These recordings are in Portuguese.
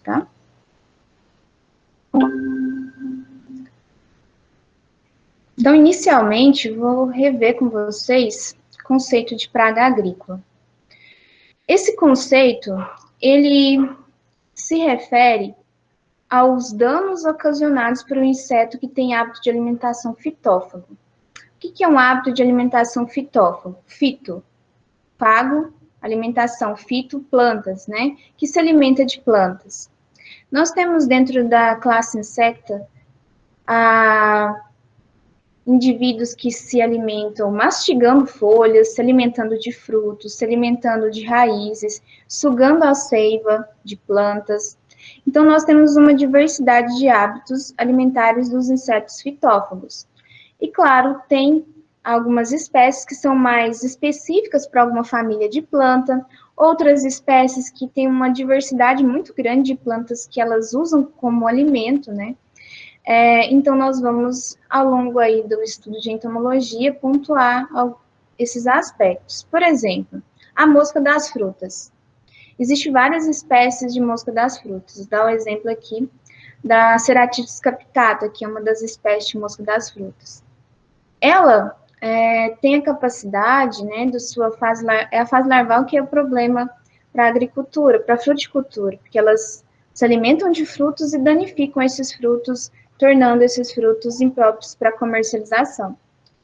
tá? Então, inicialmente, vou rever com vocês o conceito de praga agrícola. Esse conceito, ele se refere aos danos ocasionados por um inseto que tem hábito de alimentação fitófago. O que é um hábito de alimentação fitófago? Fito, fago, alimentação, fito, plantas, né? Que se alimenta de plantas. Nós temos dentro da classe insecta indivíduos que se alimentam mastigando folhas, se alimentando de frutos, se alimentando de raízes, sugando a seiva de plantas. Então, nós temos uma diversidade de hábitos alimentares dos insetos fitófagos. E, claro, tem algumas espécies que são mais específicas para alguma família de planta, outras espécies que têm uma diversidade muito grande de plantas que elas usam como alimento, né? Então, nós vamos, ao longo aí do estudo de entomologia, pontuar esses aspectos. Por exemplo, a mosca das frutas. Existem várias espécies de mosca das frutas. Vou dar um exemplo aqui da Ceratitis capitata, que é uma das espécies de mosca das frutas. Ela tem a capacidade, né, da sua fase, é a fase larval que é o problema para a agricultura, para a fruticultura, porque elas se alimentam de frutos e danificam esses frutos, tornando esses frutos impróprios para comercialização.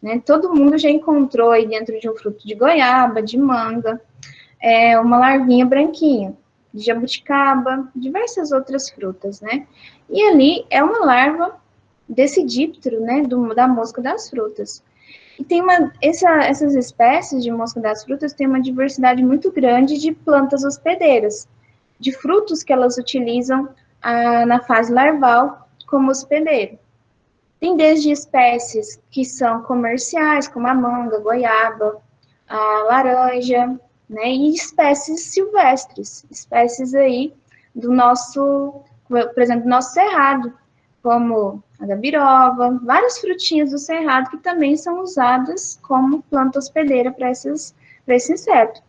Né? Todo mundo já encontrou aí dentro de um fruto de goiaba, de manga, uma larvinha branquinha, de jabuticaba, diversas outras frutas, né? E ali é uma larva desse díptero, né, da mosca das frutas. E tem essas espécies de mosca das frutas têm uma diversidade muito grande de plantas hospedeiras, de frutos que elas utilizam na fase larval como hospedeiro. Tem desde espécies que são comerciais, como a manga, goiaba, a laranja, né, e espécies silvestres, espécies aí do nosso, por exemplo, do nosso cerrado, como a gabirova, várias frutinhas do cerrado que também são usadas como planta hospedeira para esse inseto.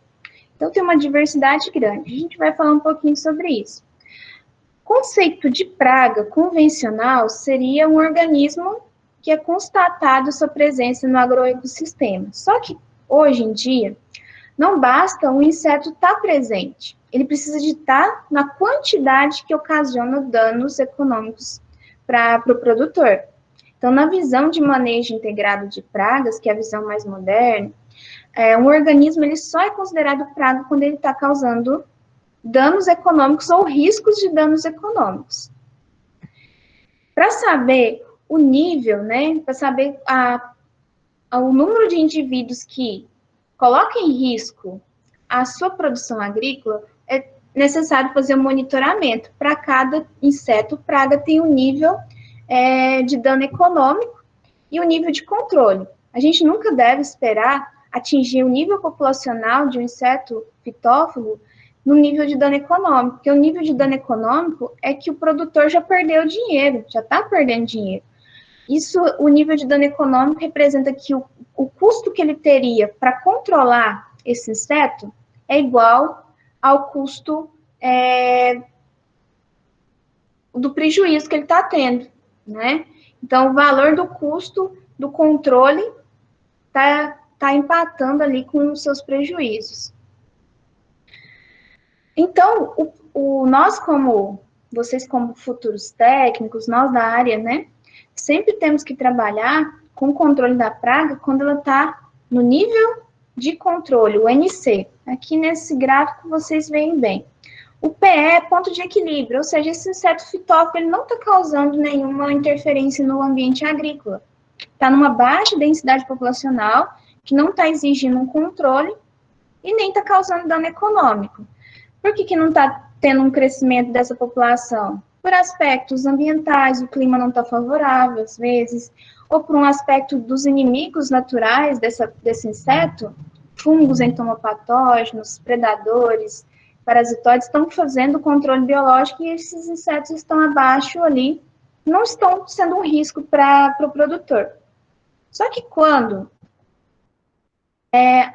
Então, tem uma diversidade grande. A gente vai falar um pouquinho sobre isso. Conceito de praga convencional seria um organismo que é constatado sua presença no agroecossistema. Só que, hoje em dia, não basta um inseto estar presente. Ele precisa de estar na quantidade que ocasiona danos econômicos para o produtor. Então, na visão de manejo integrado de pragas, que é a visão mais moderna, um organismo ele só é considerado praga quando ele está causando danos econômicos ou riscos de danos econômicos. Para saber o nível, né, para saber o número de indivíduos que colocam em risco a sua produção agrícola, é necessário fazer um monitoramento. Para cada inseto, praga tem um nível de dano econômico e um nível de controle. A gente nunca deve esperar atingir o nível populacional de um inseto fitófago no nível de dano econômico, porque o nível de dano econômico é que o produtor já perdeu dinheiro, já está perdendo dinheiro. Isso, o nível de dano econômico representa que o custo que ele teria para controlar esse inseto é igual ao custo do prejuízo que ele está tendo, né? Então, o valor do custo do controle está empatando ali com os seus prejuízos. Então, vocês como futuros técnicos, nós da área, né, sempre temos que trabalhar com o controle da praga quando ela está no nível de controle, o NC. Aqui nesse gráfico vocês veem bem. O PE é ponto de equilíbrio, ou seja, esse inseto fitófago ele não está causando nenhuma interferência no ambiente agrícola. Está numa baixa densidade populacional, que não está exigindo um controle e nem está causando dano econômico. Por que não está tendo um crescimento dessa população? Por aspectos ambientais, o clima não está favorável, às vezes, ou por um aspecto dos inimigos naturais desse inseto, fungos entomopatógenos, predadores, parasitoides, estão fazendo o controle biológico e esses insetos estão abaixo ali, não estão sendo um risco para o produtor. Só que quando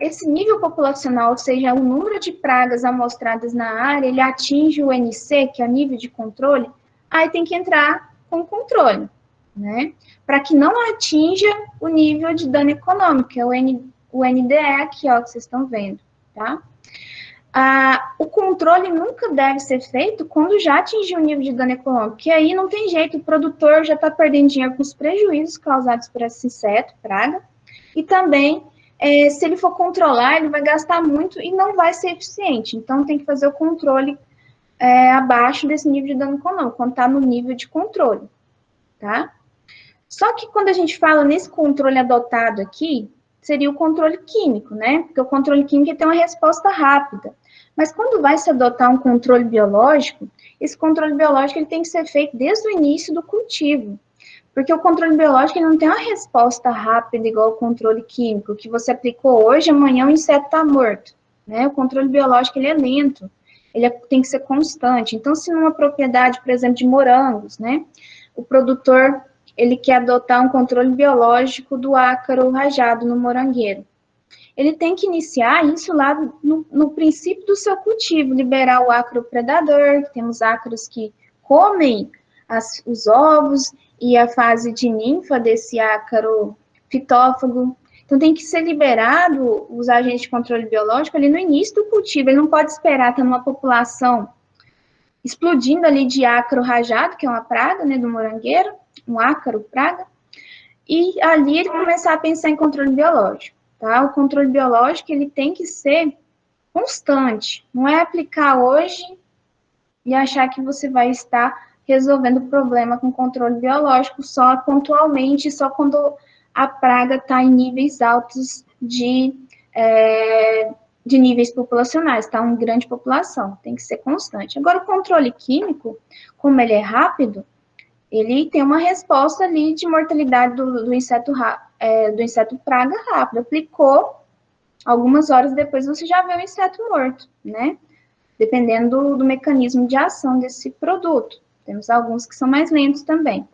Esse nível populacional, ou seja, o número de pragas amostradas na área, ele atinge o NC, que é o nível de controle, aí tem que entrar com controle, né? Para que não atinja o nível de dano econômico, que é o NDE aqui, ó, que vocês estão vendo, tá? O controle nunca deve ser feito quando já atingiu o nível de dano econômico, que aí não tem jeito, o produtor já está perdendo dinheiro com os prejuízos causados por esse inseto, praga, e também, se ele for controlar, ele vai gastar muito e não vai ser eficiente. Então, tem que fazer o controle abaixo desse nível de dano econômico, quando está no nível de controle, tá? Só que quando a gente fala nesse controle adotado aqui, seria o controle químico, né? Porque o controle químico tem uma resposta rápida. Mas quando vai se adotar um controle biológico, esse controle biológico ele tem que ser feito desde o início do cultivo. Porque o controle biológico ele não tem uma resposta rápida igual o controle químico, que você aplicou hoje, amanhã o inseto está morto. Né? O controle biológico ele é lento, tem que ser constante. Então, se numa propriedade, por exemplo, de morangos, né, o produtor ele quer adotar um controle biológico do ácaro rajado no morangueiro, ele tem que iniciar isso lá no princípio do seu cultivo, liberar o ácaro predador, que temos ácaros que comem os ovos, e a fase de ninfa desse ácaro fitófago. Então, tem que ser liberado os agentes de controle biológico ali no início do cultivo, ele não pode esperar ter uma população explodindo ali de ácaro rajado, que é uma praga, né, do morangueiro, um ácaro praga, e ali ele começar a pensar em controle biológico, tá? O controle biológico, ele tem que ser constante, não é aplicar hoje e achar que você vai estar resolvendo o problema com controle biológico só pontualmente, só quando a praga está em níveis altos de níveis populacionais, tá? Uma grande população, tem que ser constante. Agora, o controle químico, como ele é rápido, ele tem uma resposta ali de mortalidade do inseto praga rápido. Aplicou, algumas horas depois você já vê o inseto morto, né? Dependendo do mecanismo de ação desse produto. Temos alguns que são mais lentos também.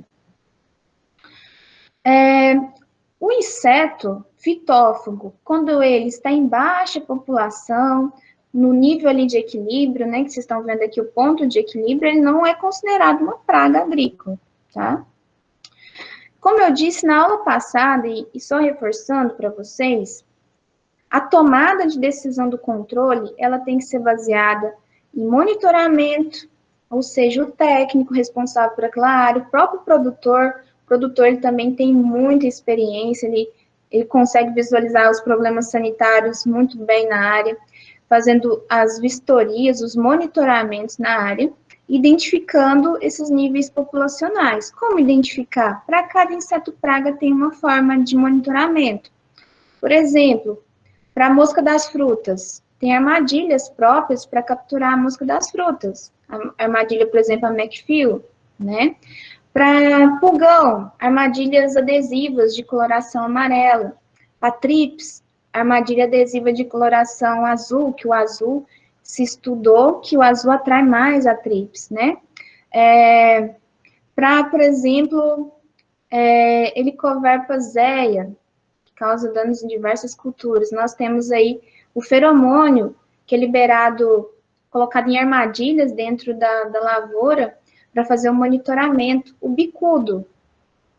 O inseto fitófago, quando ele está em baixa população, no nível ali de equilíbrio, né, que vocês estão vendo aqui o ponto de equilíbrio, ele não é considerado uma praga agrícola, tá? Como eu disse na aula passada, e só reforçando para vocês, a tomada de decisão do controle, ela tem que ser baseada em monitoramento, ou seja, o técnico responsável por aquela área, o próprio produtor, ele também tem muita experiência, ele consegue visualizar os problemas sanitários muito bem na área, fazendo as vistorias, os monitoramentos na área, identificando esses níveis populacionais. Como identificar? Para cada inseto praga tem uma forma de monitoramento. Por exemplo, para a mosca das frutas, tem armadilhas próprias para capturar a mosca das frutas. A armadilha, por exemplo, a McPhil, né? Para pulgão, armadilhas adesivas de coloração amarela. Para trips, armadilha adesiva de coloração azul, que o azul se estudou que o azul atrai mais a trips, né? Para, por exemplo, Helicoverpa zeia, que causa danos em diversas culturas. Nós temos aí o feromônio, que é liberado, colocado em armadilhas dentro da lavoura, para fazer o monitoramento. O bicudo,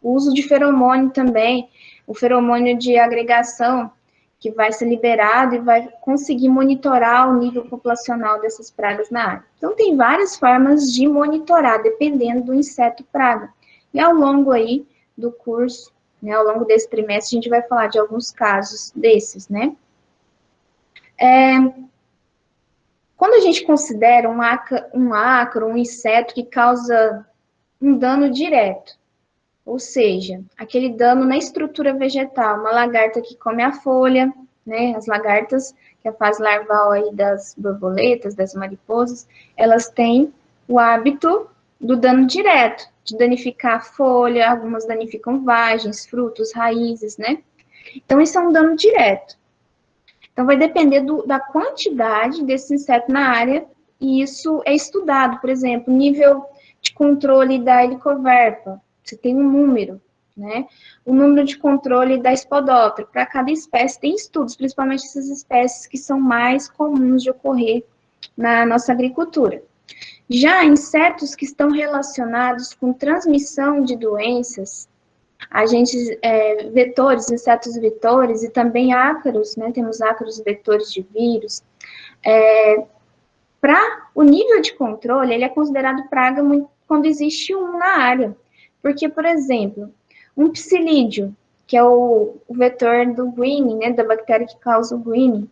o uso de feromônio também, o feromônio de agregação, que vai ser liberado e vai conseguir monitorar o nível populacional dessas pragas na área. Então, tem várias formas de monitorar, dependendo do inseto praga. E ao longo aí do curso, né, ao longo desse trimestre, a gente vai falar de alguns casos desses, né? Quando a gente considera um ácaro, um inseto que causa um dano direto, ou seja, aquele dano na estrutura vegetal, uma lagarta que come a folha, né, as lagartas, que é a fase larval aí das borboletas, das mariposas, elas têm o hábito do dano direto, de danificar a folha, algumas danificam vagens, frutos, raízes, né? Então, isso é um dano direto. Então, vai depender da quantidade desse inseto na área, e isso é estudado. Por exemplo, nível de controle da helicoverpa, você tem um número, né? O número de controle da Spodoptera. Para cada espécie, tem estudos, principalmente essas espécies que são mais comuns de ocorrer na nossa agricultura. Já insetos que estão relacionados com transmissão de doenças, agentes vetores, insetos vetores e também ácaros, né? Temos ácaros vetores de vírus. Para o nível de controle, ele é considerado praga quando existe um na área. Porque, por exemplo, um psilídeo, que é o vetor do greening, né, da bactéria que causa o greening,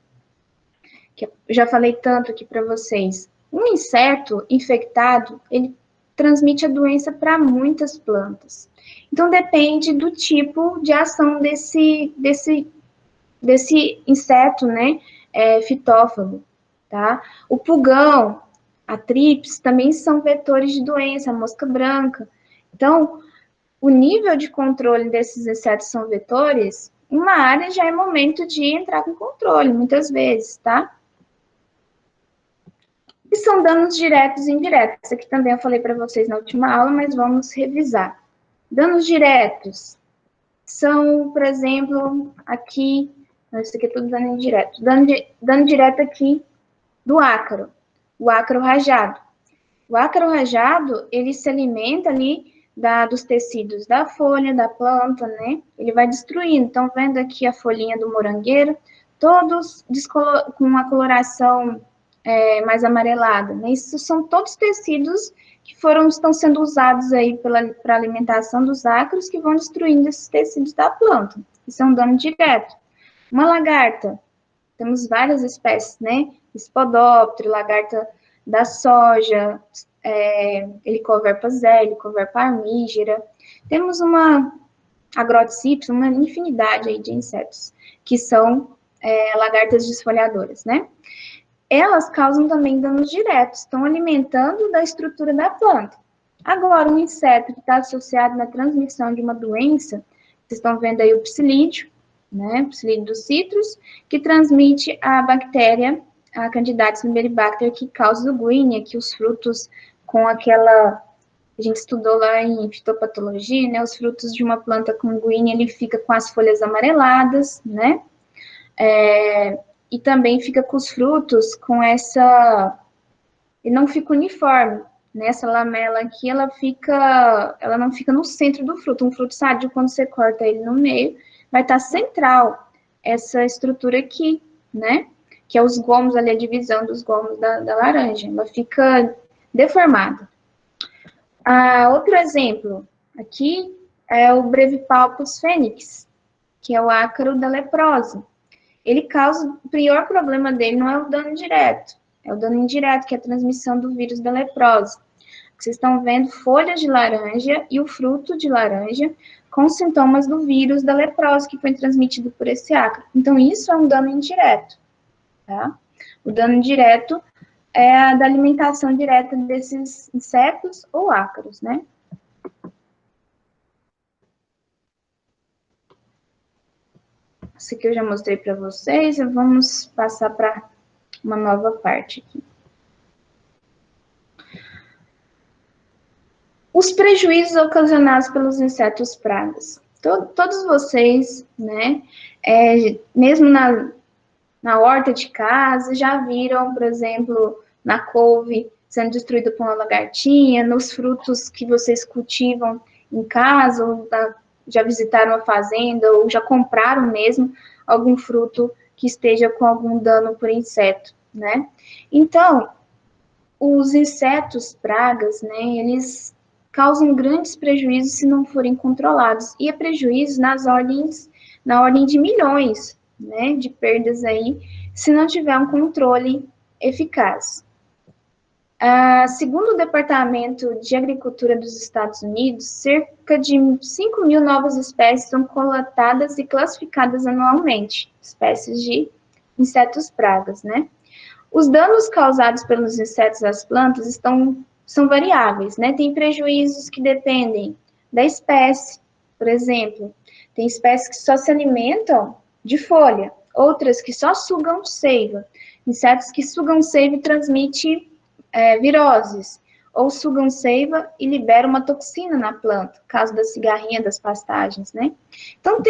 que eu já falei tanto aqui para vocês. Um inseto infectado, ele transmite a doença para muitas plantas. Então, depende do tipo de ação desse inseto, né, fitófago, tá? O pulgão, a trips, também são vetores de doença, a mosca branca. Então, o nível de controle desses insetos são vetores, uma área já é momento de entrar com controle, muitas vezes, tá? E são danos diretos e indiretos. Isso aqui também eu falei para vocês na última aula, mas vamos revisar. Danos diretos são, por exemplo, aqui, isso aqui é tudo dano indireto. Dano direto aqui do ácaro, o ácaro rajado. O ácaro rajado, ele se alimenta ali dos tecidos da folha, da planta, né? Ele vai destruindo. Então, vendo aqui a folhinha do morangueiro, todos com uma coloração mais amarelada, né? Isso são todos tecidos que estão sendo usados aí para alimentação dos ácaros, que vão destruindo esses tecidos da planta. Isso é um dano direto. Uma lagarta, temos várias espécies, né? Spodoptera, lagarta da soja, Helicoverpa zé, Helicoverpa armígera. Temos uma Agroticipes, uma infinidade aí de insetos, que são lagartas desfolhadoras, né? Elas causam também danos diretos, estão alimentando da estrutura da planta. Agora, um inseto que está associado na transmissão de uma doença, vocês estão vendo aí o psilídeo, né, psilídeo dos citros, que transmite a bactéria, a Candidates liberibacter, que causa o green, que os frutos com aquela, a gente estudou lá em fitopatologia, né, os frutos de uma planta com green, ele fica com as folhas amareladas, né, e também fica com os frutos com essa, ele não fica uniforme, né, essa lamela aqui, ela não fica no centro do fruto, um fruto sadio, quando você corta ele no meio, vai estar central essa estrutura aqui, né? Que é os gomos ali, a divisão dos gomos da laranja. Ela fica deformada. Outro exemplo, aqui é o Brevipalpus fênix, que é o ácaro da leprose. Ele causa, o pior problema dele não é o dano direto, é o dano indireto, que é a transmissão do vírus da leprose. Vocês estão vendo folhas de laranja e o fruto de laranja com sintomas do vírus da leprose que foi transmitido por esse ácaro. Então, isso é um dano indireto, tá? O dano direto é a da alimentação direta desses insetos ou ácaros, né? Isso aqui eu já mostrei para vocês, vamos passar para uma nova parte aqui. Os prejuízos ocasionados pelos insetos pragas. Todos vocês, né, mesmo na horta de casa, já viram, por exemplo, na couve sendo destruída por uma lagartinha, nos frutos que vocês cultivam em casa, ou já visitaram a fazenda, ou já compraram mesmo algum fruto que esteja com algum dano por inseto, né? Então, os insetos pragas, né, eles causam grandes prejuízos se não forem controlados, e é prejuízo na ordem de milhões, né, de perdas aí, se não tiver um controle eficaz. Segundo o Departamento de Agricultura dos Estados Unidos, cerca de 5 mil novas espécies são coletadas e classificadas anualmente, espécies de insetos pragas, né? Os danos causados pelos insetos às plantas são variáveis, né? Tem prejuízos que dependem da espécie, por exemplo, tem espécies que só se alimentam de folha, outras que só sugam seiva. Insetos que sugam seiva e transmitem viroses. ou sugam seiva e liberam uma toxina na planta, caso da cigarrinha, das pastagens, né? Então,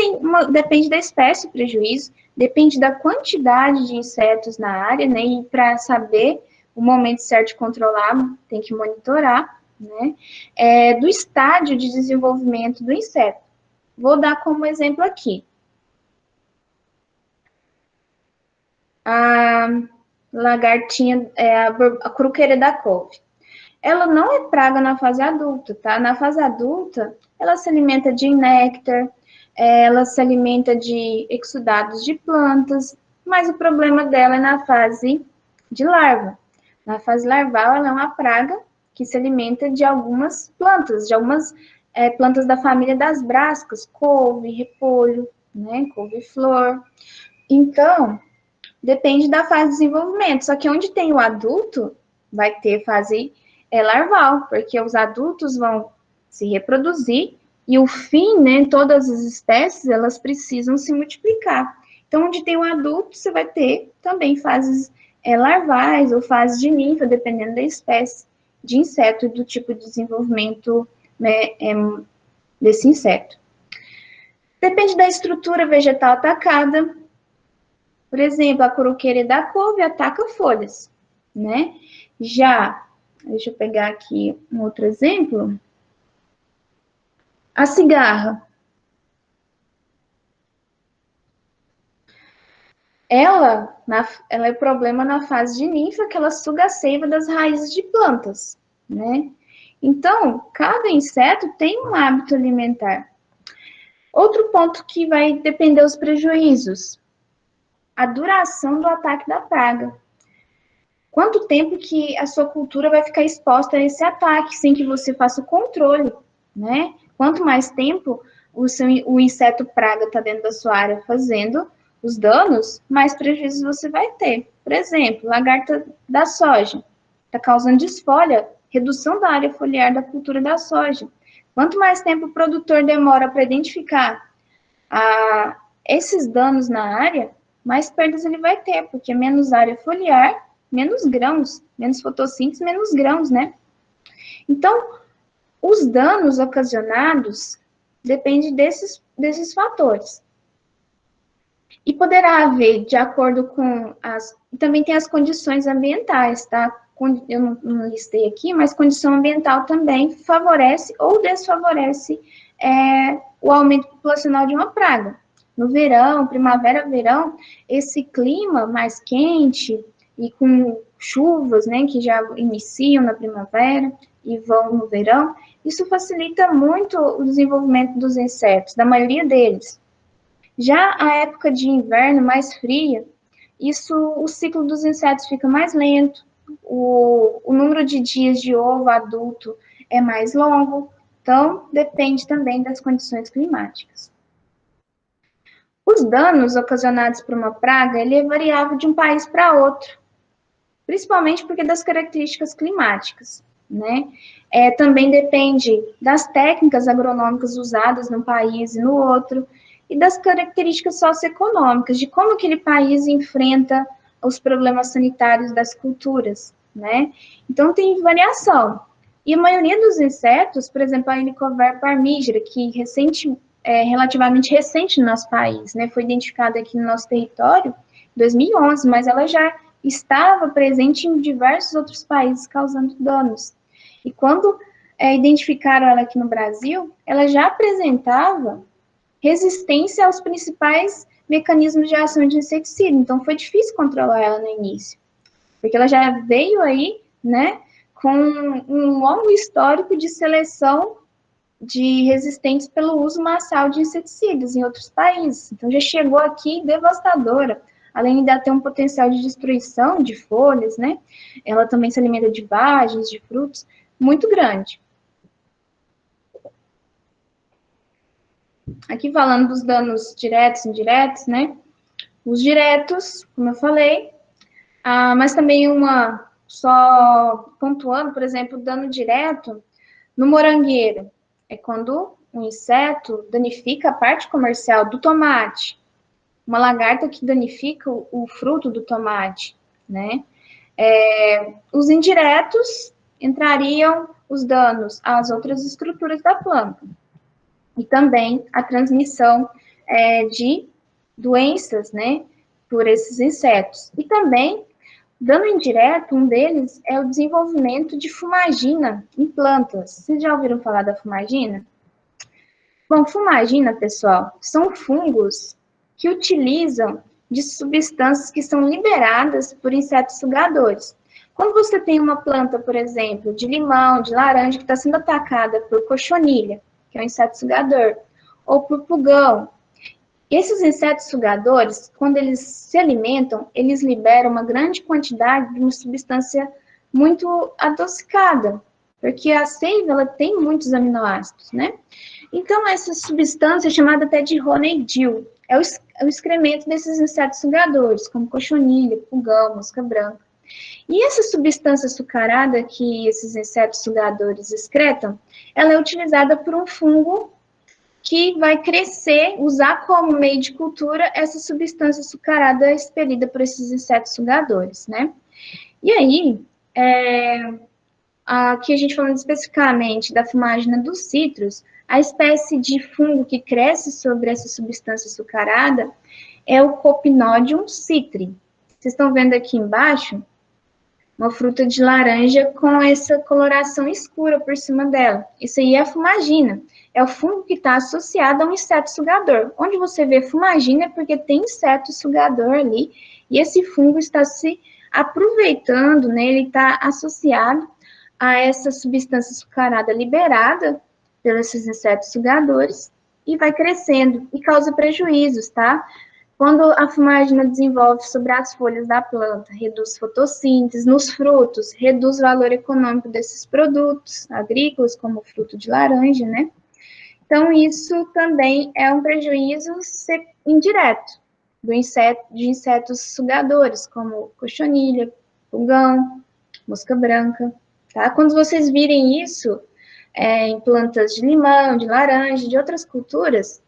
depende da espécie o prejuízo, depende da quantidade de insetos na área, né? E para saber o momento certo de controlar, tem que monitorar, né? Do estágio de desenvolvimento do inseto. Vou dar como exemplo aqui. A lagartinha, a coruqueira da couve. Ela não é praga na fase adulta, tá? Na fase adulta, ela se alimenta de néctar, ela se alimenta de exudados de plantas, mas o problema dela é na fase de larva. Na fase larval, ela é uma praga que se alimenta de algumas plantas, plantas da família das brascas, couve, repolho, né? Couve-flor. Então, depende da fase de desenvolvimento. Só que onde tem o adulto, vai ter fase larval, porque os adultos vão se reproduzir e o fim, né, todas as espécies, elas precisam se multiplicar. Então, onde tem o adulto, você vai ter também fases larvais ou fases de ninfa, dependendo da espécie de inseto e do tipo de desenvolvimento, né, desse inseto. Depende da estrutura vegetal atacada. Por exemplo, a coruqueira da couve ataca folhas, né? Já, deixa eu pegar aqui um outro exemplo. A cigarra. Ela é problema na fase de ninfa, que ela suga a seiva das raízes de plantas, né? Então, cada inseto tem um hábito alimentar. Outro ponto que vai depender dos prejuízos. A duração do ataque da praga. Quanto tempo que a sua cultura vai ficar exposta a esse ataque, sem que você faça o controle, né? Quanto mais tempo o inseto praga está dentro da sua área fazendo os danos, mais prejuízos você vai ter. Por exemplo, lagarta da soja está causando desfolha, redução da área foliar da cultura da soja. Quanto mais tempo o produtor demora para identificar esses danos na área, mais perdas ele vai ter, porque menos área foliar, menos grãos, menos fotossíntese, menos grãos, né? Então, os danos ocasionados dependem desses fatores. E poderá haver, de acordo com também tem as condições ambientais, tá? Eu não listei aqui, mas condição ambiental também favorece ou desfavorece o aumento populacional de uma praga. No verão, primavera, verão, esse clima mais quente e com chuvas, né, que já iniciam na primavera e vão no verão, isso facilita muito o desenvolvimento dos insetos, da maioria deles. Já a época de inverno mais fria, o ciclo dos insetos fica mais lento, o número de dias de ovo adulto é mais longo, então depende também das condições climáticas. Os danos ocasionados por uma praga, ele é variável de um país para outro, principalmente porque das características climáticas, né? Também depende das técnicas agronômicas usadas num país e no outro, e das características socioeconômicas, de como aquele país enfrenta os problemas sanitários das culturas, né? Então, tem variação. E a maioria dos insetos, por exemplo, a Helicoverpa armígera, que relativamente recente no nosso país, né? Foi identificada aqui no nosso território em 2011, mas ela já estava presente em diversos outros países, causando danos. E quando identificaram ela aqui no Brasil, ela já apresentava resistência aos principais mecanismos de ação de inseticida. Então, foi difícil controlar ela no início, porque ela já veio aí, né, com um longo histórico de seleção de resistentes pelo uso massal de inseticidas em outros países. Então, já chegou aqui devastadora. Além de ter um potencial de destruição de folhas, né, ela também se alimenta de vagens, de frutos, muito grande. Aqui falando dos danos diretos e indiretos, né? Os diretos, como eu falei, mas também só pontuando, por exemplo, o dano direto no morangueiro. É quando um inseto danifica a parte comercial do tomate. Uma lagarta que danifica o fruto do tomate, né? Os indiretos entrariam os danos às outras estruturas da planta. E também a transmissão de doenças, né, por esses insetos. E também, dano indireto, um deles é o desenvolvimento de fumagina em plantas. Vocês já ouviram falar da fumagina? Bom, fumagina, pessoal, são fungos que utilizam de substâncias que são liberadas por insetos sugadores. Quando você tem uma planta, por exemplo, de limão, de laranja, que está sendo atacada por cochonilha, que é um inseto sugador, ou por pulgão, esses insetos sugadores, quando eles se alimentam, eles liberam uma grande quantidade de uma substância muito adocicada, porque a seiva ela tem muitos aminoácidos, né? Então, essa substância é chamada até de honeydew, é o excremento desses insetos sugadores, como cochonilha, pulgão, mosca branca. E essa substância açucarada que esses insetos sugadores excretam, ela é utilizada por um fungo que vai crescer, usar como meio de cultura essa substância açucarada expelida por esses insetos sugadores, né? E aí, aqui a gente falando especificamente da fumagina dos citros, a espécie de fungo que cresce sobre essa substância açucarada é o Copinodium citri. Vocês estão vendo aqui embaixo uma fruta de laranja com essa coloração escura por cima dela. Isso aí é a fumagina. É o fungo que está associado a um inseto sugador. Onde você vê fumagina é porque tem inseto sugador ali, e esse fungo está se aproveitando, né? Ele está associado a essa substância açucarada liberada pelos insetos sugadores e vai crescendo e causa prejuízos, tá? Quando a fumagina desenvolve sobre as folhas da planta, reduz fotossíntese, nos frutos, reduz o valor econômico desses produtos agrícolas, como o fruto de laranja, né? Então, isso também é um prejuízo indireto de insetos sugadores, como cochonilha, pulgão, mosca branca, tá? Quando vocês virem isso em plantas de limão, de laranja, de outras culturas,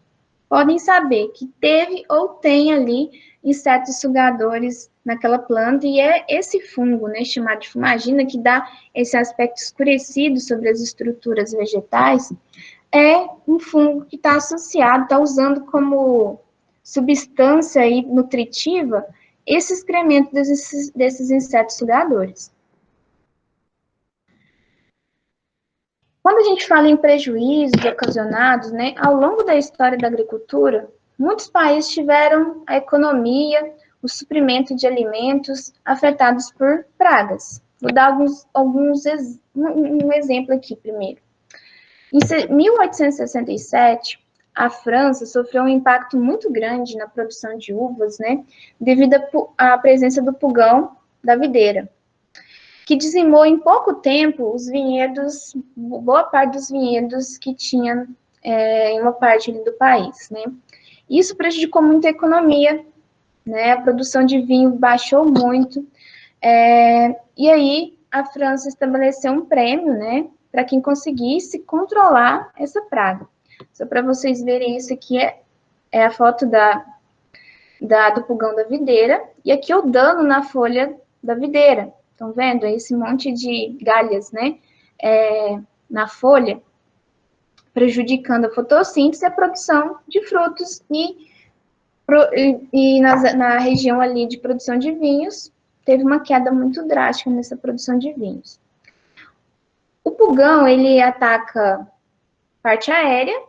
podem saber que teve ou tem ali insetos sugadores naquela planta, e é esse fungo, né, chamado de fumagina, que dá esse aspecto escurecido sobre as estruturas vegetais, é um fungo que está associado, está usando como substância aí nutritiva esse excremento desses insetos sugadores. Quando a gente fala em prejuízos ocasionados, né, ao longo da história da agricultura, muitos países tiveram a economia, o suprimento de alimentos afetados por pragas. Vou dar um exemplo aqui primeiro. Em 1867, a França sofreu um impacto muito grande na produção de uvas, né, devido à presença do pulgão da videira, que dizimou em pouco tempo os vinhedos, boa parte dos vinhedos que tinha em uma parte do país, né. Isso prejudicou muito a economia, né, a produção de vinho baixou muito, e aí a França estabeleceu um prêmio, né, para quem conseguisse controlar essa praga. Só para vocês verem, isso aqui é a foto do pulgão da videira, e aqui o dano na folha da videira. Estão vendo? Esse monte de galhas, né, na folha, prejudicando a fotossíntese e a produção de frutos, e na região ali de produção de vinhos, teve uma queda muito drástica nessa produção de vinhos. O pulgão, ele ataca parte aérea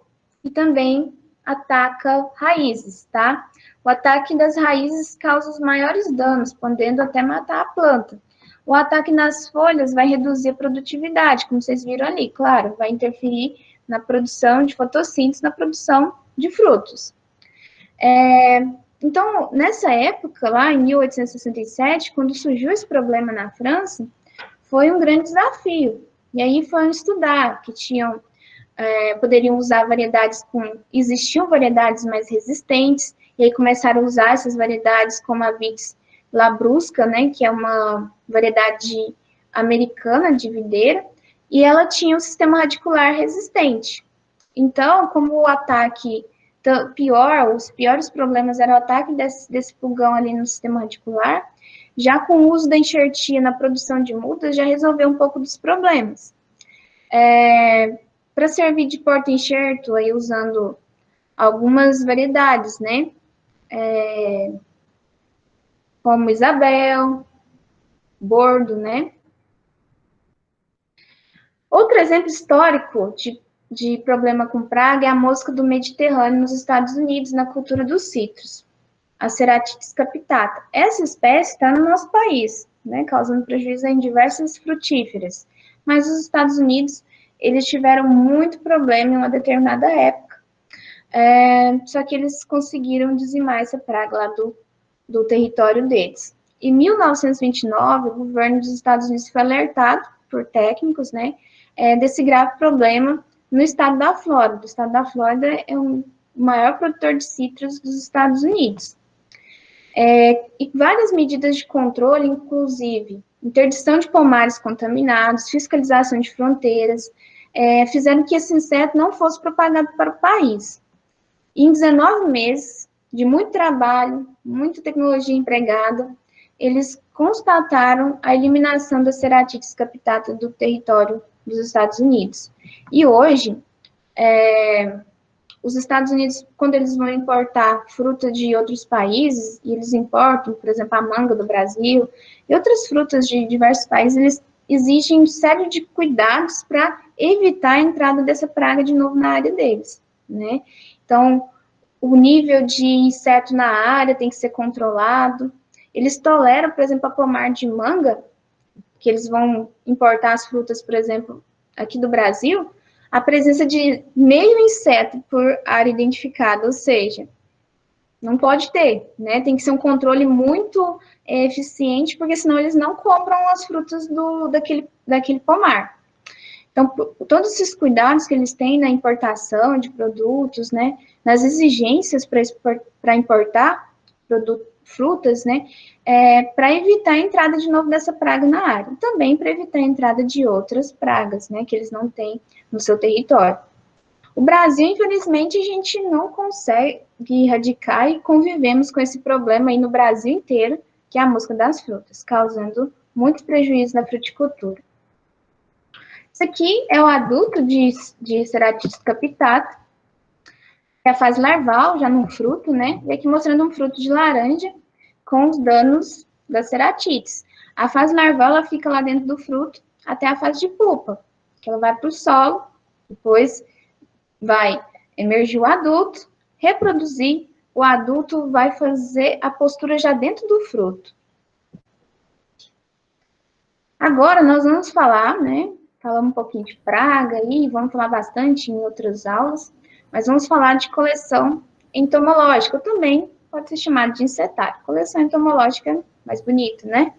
e também ataca raízes, tá? O ataque das raízes causa os maiores danos, podendo até matar a planta. O ataque nas folhas vai reduzir a produtividade, como vocês viram ali, claro, vai interferir na produção de fotossíntese, na produção de frutos. Então, nessa época, lá em 1867, quando surgiu esse problema na França, foi um grande desafio. E aí foram estudar que poderiam usar existiam variedades mais resistentes, e aí começaram a usar essas variedades como a Vitis labrusca, né, que é uma variedade americana de videira, e ela tinha um sistema radicular resistente. Então, como o ataque os piores problemas eram o ataque desse pulgão ali no sistema radicular, Já com o uso da enxertia na produção de mudas, já resolveu um pouco dos problemas. Para servir de porta-enxerto, aí usando algumas variedades, né? Como Isabel, Bordo, né? Outro exemplo histórico de problema com praga é a mosca do Mediterrâneo nos Estados Unidos, na cultura dos citros, a Ceratitis capitata. Essa espécie está no nosso país, né, causando prejuízo em diversas frutíferas. Mas os Estados Unidos, eles tiveram muito problema em uma determinada época. Só que eles conseguiram dizimar essa praga lá do território deles. Em 1929, o governo dos Estados Unidos foi alertado por técnicos, né, desse grave problema no estado da Flórida. O estado da Flórida é o maior produtor de citros dos Estados Unidos. E várias medidas de controle, inclusive interdição de pomares contaminados, fiscalização de fronteiras, fizeram que esse inseto não fosse propagado para o país. Em 19 meses de muito trabalho, muita tecnologia empregada, eles constataram a eliminação da Ceratitis capitata do território dos Estados Unidos. E hoje, os Estados Unidos, quando eles vão importar fruta de outros países, e eles importam, por exemplo, a manga do Brasil, e outras frutas de diversos países, eles exigem um série de cuidados para evitar a entrada dessa praga de novo na área deles, né? Então, o nível de inseto na área tem que ser controlado. Eles toleram, por exemplo, a pomar de manga, que eles vão importar as frutas, por exemplo, aqui do Brasil, a presença de meio inseto por área identificada, ou seja, não pode ter, né? Tem que ser um controle muito eficiente, porque senão eles não compram as frutas daquele pomar. Então, todos esses cuidados que eles têm na importação de produtos, né, nas exigências para importar frutas, né, para evitar a entrada de novo dessa praga na área. E também para evitar a entrada de outras pragas, né, que eles não têm no seu território. O Brasil, infelizmente, a gente não consegue erradicar e convivemos com esse problema aí no Brasil inteiro, que é a mosca das frutas, causando muito prejuízo na fruticultura. Isso aqui é o adulto de Ceratitis capitata, que é a fase larval, já num fruto, né? E aqui mostrando um fruto de laranja com os danos da ceratites. A fase larval, ela fica lá dentro do fruto até a fase de pupa, que ela vai para o solo, depois vai emergir o adulto, reproduzir, o adulto vai fazer a postura já dentro do fruto. Agora nós vamos falar, né? Falamos um pouquinho de praga aí, vamos falar bastante em outras aulas, mas vamos falar de coleção entomológica, também pode ser chamado de insetário. Coleção entomológica mais bonita, né?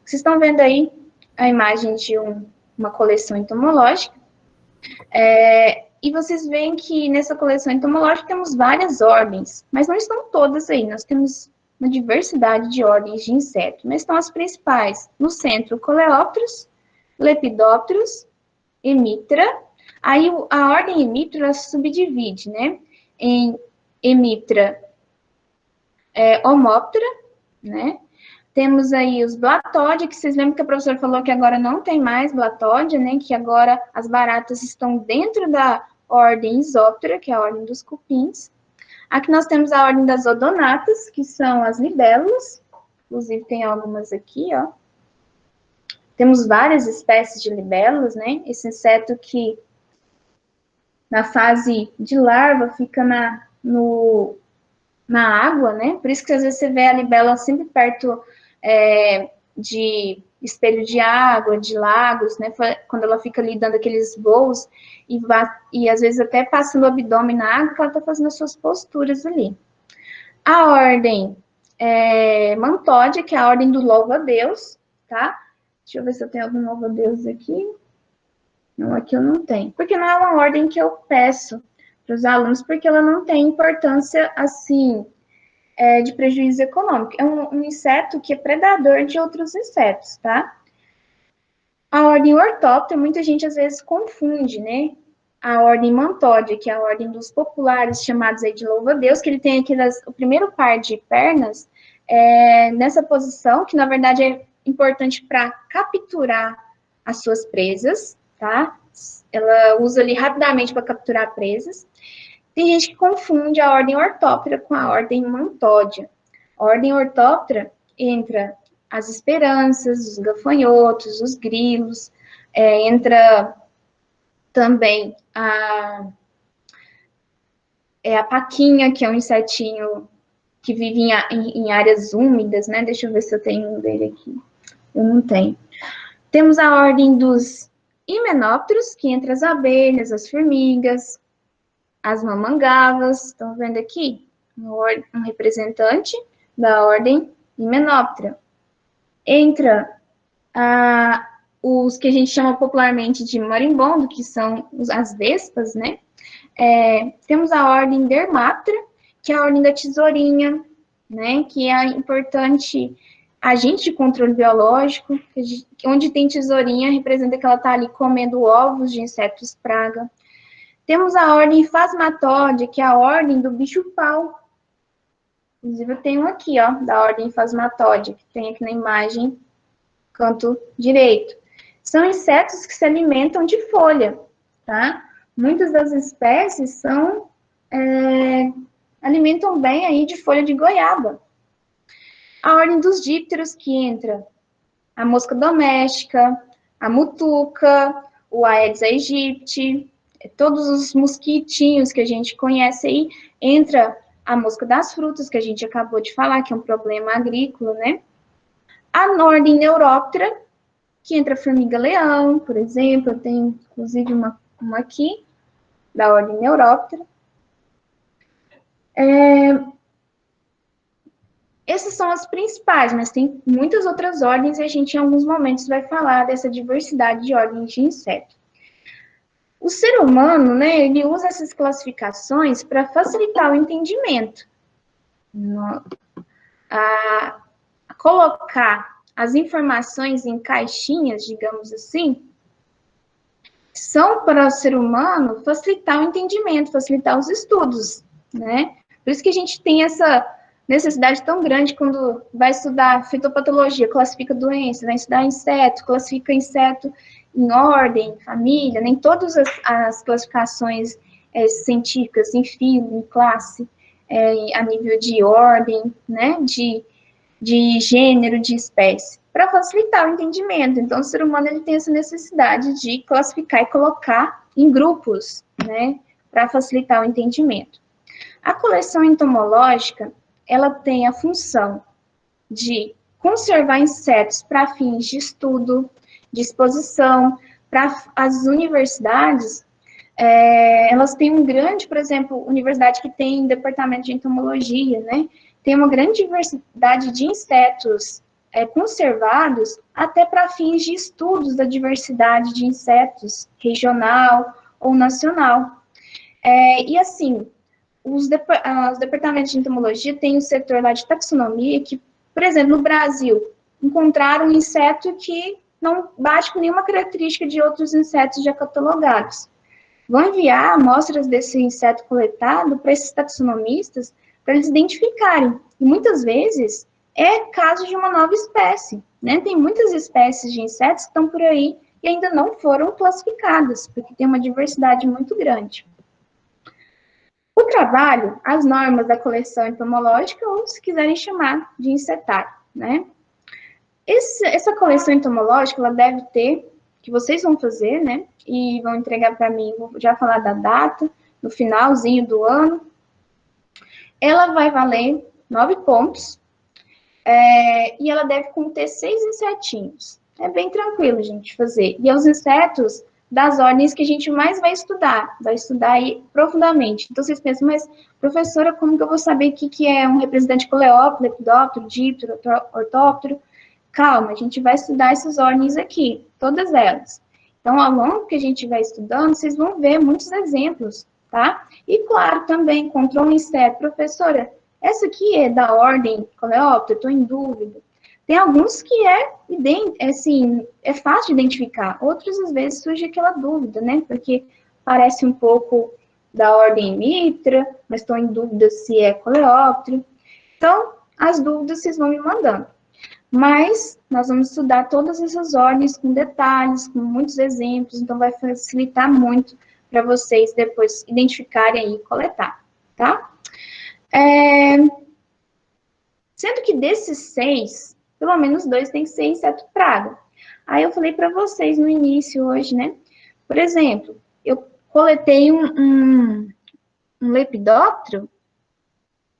Vocês estão vendo aí a imagem de uma coleção entomológica, e vocês veem que nessa coleção entomológica temos várias ordens, mas não estão todas aí, nós temos uma diversidade de ordens de insetos, mas estão as principais. No centro, Coleópteros, Lepidópteros, Hemiptera. Aí a ordem Hemiptera se subdivide, né? Em Hemiptera Homóptera, né? Temos aí os Blatódia, que vocês lembram que a professora falou que agora não tem mais Blatódia, né? Que agora as baratas estão dentro da ordem Isóptera, que é a ordem dos cupins. Aqui nós temos a ordem das odonatas, que são as libélulas. Inclusive tem algumas aqui, ó. Temos várias espécies de libélulas, né? Esse inseto que na fase de larva fica na água, né? Por isso que às vezes você vê a libélula sempre perto de espelho de água, de lagos, né? Quando ela fica ali dando aqueles voos e às vezes até passando o abdômen na água, que ela está fazendo as suas posturas ali. A ordem Mantódia, que é a ordem do louva-a-Deus, tá? Deixa eu ver se eu tenho algum louva-a-Deus aqui. Não, aqui eu não tenho. Porque não é uma ordem que eu peço para os alunos, porque ela não tem importância, assim, de prejuízo econômico. É um inseto que é predador de outros insetos, tá? A ordem Ortóptera, muita gente às vezes confunde, né? A ordem Mantódia, que é a ordem dos populares chamados aí de louva-a-Deus, que ele tem o primeiro par de pernas nessa posição, que na verdade é importante para capturar as suas presas, tá? Ela usa ali rapidamente para capturar presas. Tem gente que confunde a ordem ortóptera com a ordem mantódia. A ordem ortóptera entra as esperanças, os gafanhotos, os grilos, entra também a paquinha, que é um insetinho que vive em áreas úmidas, né? Deixa eu ver se eu tenho um dele aqui. Eu não tenho. Temos a ordem dos himenópteros, que entra as abelhas, as formigas, as mamangavas. Estão vendo aqui? Um representante da ordem himenóptera. Entra os que a gente chama popularmente de marimbondo, que são as vespas, né? Temos a ordem Dermaptera, que é a ordem da tesourinha, né? Que é importante agente de controle biológico, onde tem tesourinha, representa que ela está ali comendo ovos de insetos praga. Temos a ordem Phasmatode, que é a ordem do bicho-pau. Inclusive, eu tenho aqui, ó, da ordem Phasmatode, que tem aqui na imagem, canto direito. São insetos que se alimentam de folha, tá? Muitas das espécies alimentam bem aí de folha de goiaba. A ordem dos dípteros, que entra a mosca doméstica, a mutuca, o Aedes aegypti, todos os mosquitinhos que a gente conhece aí, entra a mosca das frutas, que a gente acabou de falar, que é um problema agrícola, né? A ordem Neuróptera, que entra a formiga-leão, por exemplo, eu tenho inclusive uma aqui, da ordem Neuróptera. Essas são as principais, mas tem muitas outras ordens e a gente em alguns momentos vai falar dessa diversidade de ordens de inseto. O ser humano, né, ele usa essas classificações para facilitar o entendimento. A colocar as informações em caixinhas, digamos assim, são para o ser humano facilitar o entendimento, facilitar os estudos, né? Por isso que a gente tem essa necessidade tão grande quando vai estudar fitopatologia, classifica doenças, vai estudar inseto, classifica inseto em ordem, família, nem todas as classificações científicas, em filo, em classe, a nível de ordem, né, de gênero, de espécie, para facilitar o entendimento. Então, o ser humano ele tem essa necessidade de classificar e colocar em grupos, né, para facilitar o entendimento. A coleção entomológica, ela tem a função de conservar insetos para fins de estudo, de exposição. Para as universidades, elas têm um grande, por exemplo, universidade que tem departamento de entomologia, né? Tem uma grande diversidade de insetos conservados até para fins de estudos da diversidade de insetos regional ou nacional. E assim, os departamentos de entomologia têm um setor lá de taxonomia que, por exemplo, no Brasil, encontraram um inseto que não bate com nenhuma característica de outros insetos já catalogados. Vão enviar amostras desse inseto coletado para esses taxonomistas para eles identificarem. E muitas vezes é caso de uma nova espécie, né? Tem muitas espécies de insetos que estão por aí e ainda não foram classificadas, porque tem uma diversidade muito grande. O trabalho, as normas da coleção entomológica, ou se quiserem chamar de insetário, né? Essa coleção entomológica, ela deve ter, que vocês vão fazer, né? E vão entregar para mim, vou já falar da data, no finalzinho do ano. Ela vai valer 9 pontos, e ela deve conter 6 insetinhos. É bem tranquilo, gente, fazer. E é os insetos das ordens que a gente mais vai estudar aí profundamente. Então, vocês pensam, mas, professora, como que eu vou saber o que é um representante coleóptero, lepidóptero, díptero, ortóptero? Calma, a gente vai estudar essas ordens aqui, todas elas. Então, ao longo que a gente vai estudando, vocês vão ver muitos exemplos, tá? E, claro, também, controle inseto. Professora, essa aqui é da ordem coleóptero, estou em dúvida. Tem alguns que é fácil de identificar, outros, às vezes, surge aquela dúvida, né? Porque parece um pouco da ordem Mitra, mas estou em dúvida se é coleóptero. Então, As dúvidas vocês vão me mandando. Mas nós vamos estudar todas essas ordens com detalhes, com muitos exemplos, então vai facilitar muito para vocês depois identificarem e coletar, tá? Sendo que desses 6, pelo menos 2 tem que ser inseto praga. Aí eu falei para vocês no início hoje, né? Por exemplo, eu coletei um lepidóptero,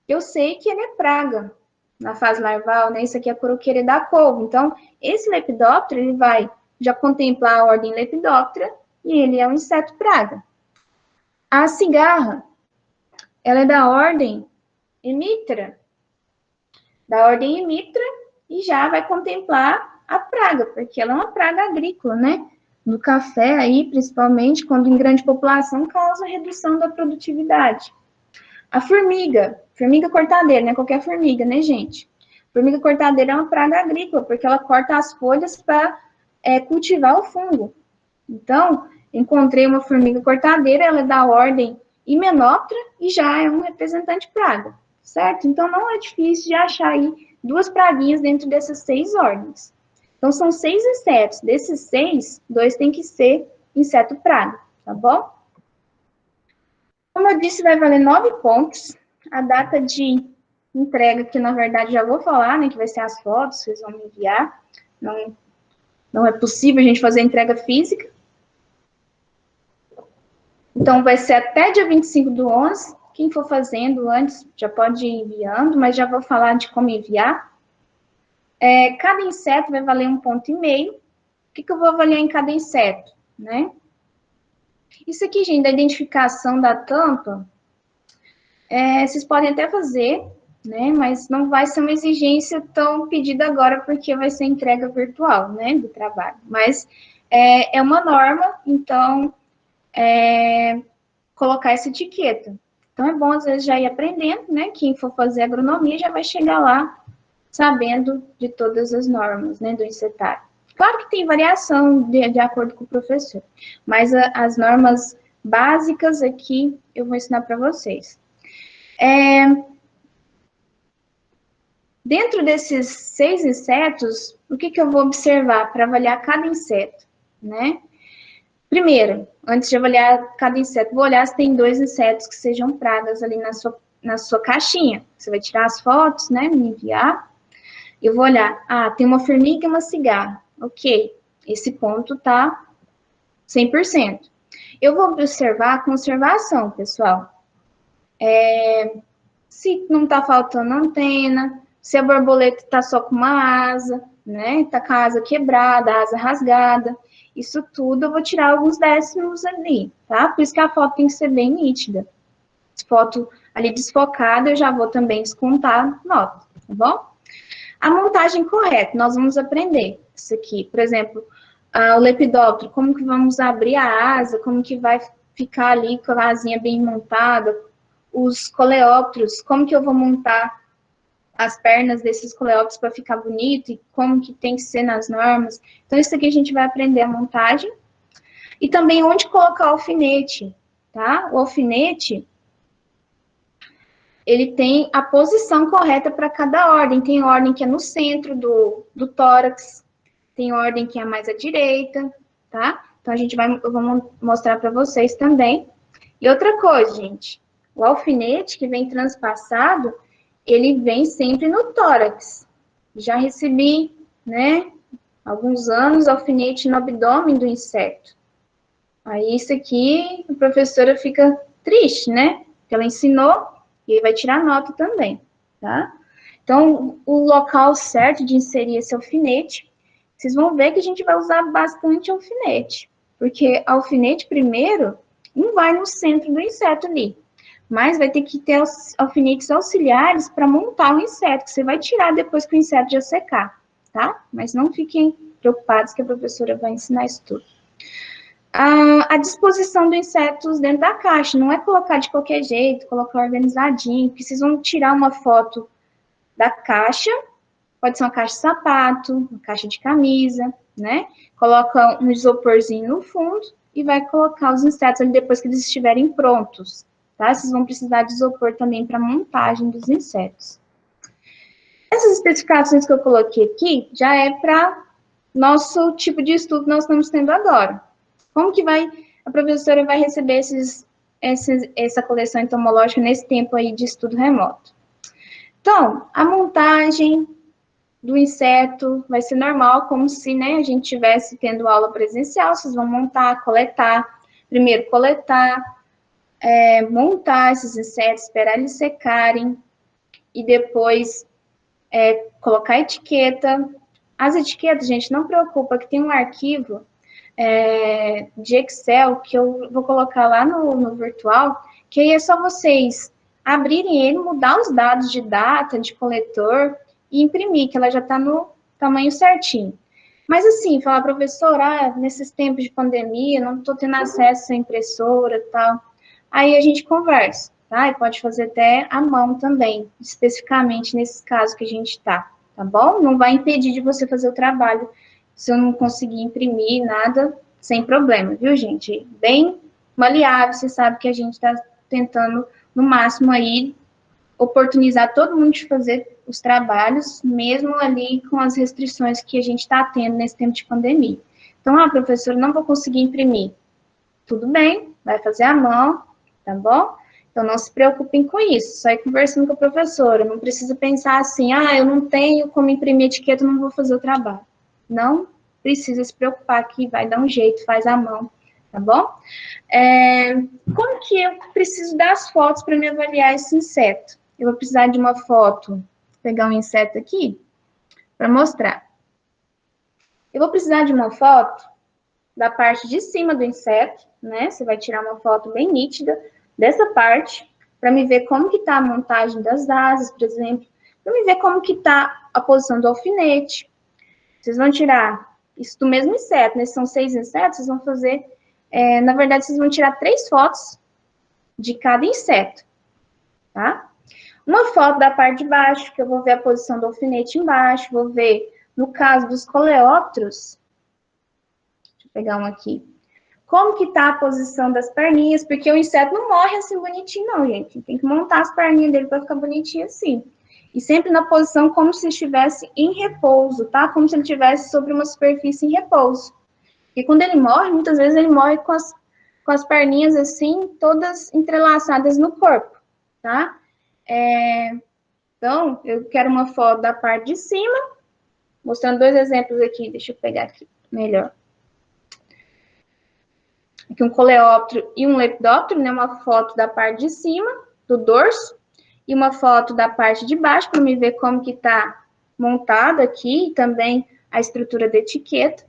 eu sei que ele é praga na fase larval, né? Isso aqui é a coroqueira da couve. Então, esse lepidóptero, ele vai já contemplar a ordem Lepidoptera e ele é um inseto praga. A cigarra, ela é da ordem Hemiptera, e já vai contemplar a praga, porque ela é uma praga agrícola, né? No café aí, principalmente, quando em grande população, causa redução da produtividade. A formiga cortadeira, não é qualquer formiga, né, gente? Formiga cortadeira é uma praga agrícola, porque ela corta as folhas para cultivar o fungo. Então, encontrei uma formiga cortadeira, ela é da ordem Hymenoptera e já é um representante praga, certo? Então, não é difícil de achar aí 2 praguinhas dentro dessas 6 ordens. Então, são 6 insetos. Desses 6, 2 tem que ser inseto praga, tá bom? Como eu disse, vai valer 9 pontos. A data de entrega, que na verdade já vou falar, né, que vai ser as fotos, vocês vão me enviar. Não é possível a gente fazer a entrega física. Então, vai ser até dia 25/11. Quem for fazendo antes já pode ir enviando, mas já vou falar de como enviar. Cada inseto vai valer 1,5 ponto. O que eu vou avaliar em cada inseto, né? Isso aqui, gente, da identificação da tampa, vocês podem até fazer, né? Mas não vai ser uma exigência tão pedida agora, porque vai ser entrega virtual, né? Do trabalho. Mas é uma norma, então colocar essa etiqueta. Então, é bom, às vezes, já ir aprendendo, né? Quem for fazer agronomia já vai chegar lá sabendo de todas as normas, né, do insetário. Claro que tem variação de acordo com o professor, mas as normas básicas aqui eu vou ensinar para vocês. Dentro desses 6 insetos, o que eu vou observar para avaliar cada inseto, né? Primeiro, antes de avaliar cada inseto, vou olhar se tem 2 insetos que sejam pragas ali na sua caixinha. Você vai tirar as fotos, né, me enviar. Eu vou olhar, tem uma formiga e uma cigarra. Ok, esse ponto tá 100%. Eu vou observar a conservação, pessoal. Se não tá faltando antena, se a borboleta tá só com uma asa, né, tá com a asa quebrada, a asa rasgada. Isso tudo eu vou tirar alguns décimos ali, tá? Por isso que a foto tem que ser bem nítida. Foto ali desfocada, eu já vou também descontar nota, tá bom? A montagem correta, nós vamos aprender isso aqui. Por exemplo, o lepidóptero, como que vamos abrir a asa, como que vai ficar ali com a asinha bem montada. Os coleópteros, como que eu vou montar as pernas desses coleópteros para ficar bonito e como que tem que ser nas normas. Então, isso aqui a gente vai aprender a montagem. E também onde colocar o alfinete, tá? O alfinete, ele tem a posição correta para cada ordem. Tem ordem que é no centro do tórax, tem ordem que é mais à direita, tá? Então, eu vou mostrar para vocês também. E outra coisa, gente, o alfinete que vem transpassado, ele vem sempre no tórax. Já recebi, né, alguns anos, alfinete no abdômen do inseto. Aí, isso aqui, a professora fica triste, né? Porque ela ensinou e aí vai tirar nota também, tá? Então, o local certo de inserir esse alfinete, vocês vão ver que a gente vai usar bastante alfinete. Porque alfinete, primeiro, não vai no centro do inseto ali. Mas vai ter que ter alfinetes auxiliares para montar o inseto, que você vai tirar depois que o inseto já secar, tá? Mas não fiquem preocupados que a professora vai ensinar isso tudo. A disposição dos insetos dentro da caixa, não é colocar de qualquer jeito, colocar organizadinho, porque vocês vão tirar uma foto da caixa, pode ser uma caixa de sapato, uma caixa de camisa, né? Coloca um isoporzinho no fundo e vai colocar os insetos ali depois que eles estiverem prontos, tá? Vocês vão precisar de isopor também para montagem dos insetos. Essas especificações que eu coloquei aqui já é para nosso tipo de estudo que nós estamos tendo agora. Como que a professora vai receber essa coleção entomológica nesse tempo aí de estudo remoto? Então, a montagem do inseto vai ser normal, como se, né, a gente estivesse tendo aula presencial. Vocês vão montar, coletar, primeiro coletar, montar esses insetos, esperar eles secarem, e depois colocar etiqueta. As etiquetas, gente, não preocupa, que tem um arquivo de Excel que eu vou colocar lá no virtual, que aí é só vocês abrirem ele, mudar os dados de data, de coletor e imprimir, que ela já está no tamanho certinho. Mas assim, falar, professora, nesses tempos de pandemia, não estou tendo acesso à impressora e tal. Aí a gente conversa, tá? E pode fazer até à mão também, especificamente nesses casos que a gente tá bom? Não vai impedir de você fazer o trabalho se eu não conseguir imprimir nada, sem problema, viu, gente? Bem maleável, você sabe que a gente está tentando, no máximo, aí, oportunizar todo mundo de fazer os trabalhos, mesmo ali com as restrições que a gente está tendo nesse tempo de pandemia. Então, professora, não vou conseguir imprimir. Tudo bem, vai fazer à mão, tá bom? Então, não se preocupem com isso, só ir conversando com a professora, não precisa pensar assim, eu não tenho como imprimir etiqueta, não vou fazer o trabalho. Não precisa se preocupar que vai dar um jeito, faz à mão, tá bom? Como que eu preciso das fotos para me avaliar esse inseto? Eu vou precisar de uma foto, vou pegar um inseto aqui, para mostrar. Eu vou precisar de uma foto da parte de cima do inseto, né? Você vai tirar uma foto bem nítida dessa parte, para me ver como que tá a montagem das asas, por exemplo, para me ver como que tá a posição do alfinete. Vocês vão tirar isso do mesmo inseto, né? São 6 insetos, vocês vão fazer, na verdade, vocês vão tirar 3 fotos de cada inseto, tá? Uma foto da parte de baixo, que eu vou ver a posição do alfinete embaixo, vou ver, no caso dos coleópteros, deixa eu pegar um aqui, como que tá a posição das perninhas, porque o inseto não morre assim bonitinho, não, gente. Tem que montar as perninhas dele para ficar bonitinho assim. E sempre na posição como se estivesse em repouso, tá? Como se ele estivesse sobre uma superfície em repouso. E quando ele morre, muitas vezes ele morre com as perninhas assim, todas entrelaçadas no corpo, tá? Então, eu quero uma foto da parte de cima, mostrando 2 exemplos aqui. Deixa eu pegar aqui melhor. Aqui um coleóptero e um lepidóptero, né? Uma foto da parte de cima, do dorso, e uma foto da parte de baixo, para me ver como que tá montado aqui, e também a estrutura da etiqueta.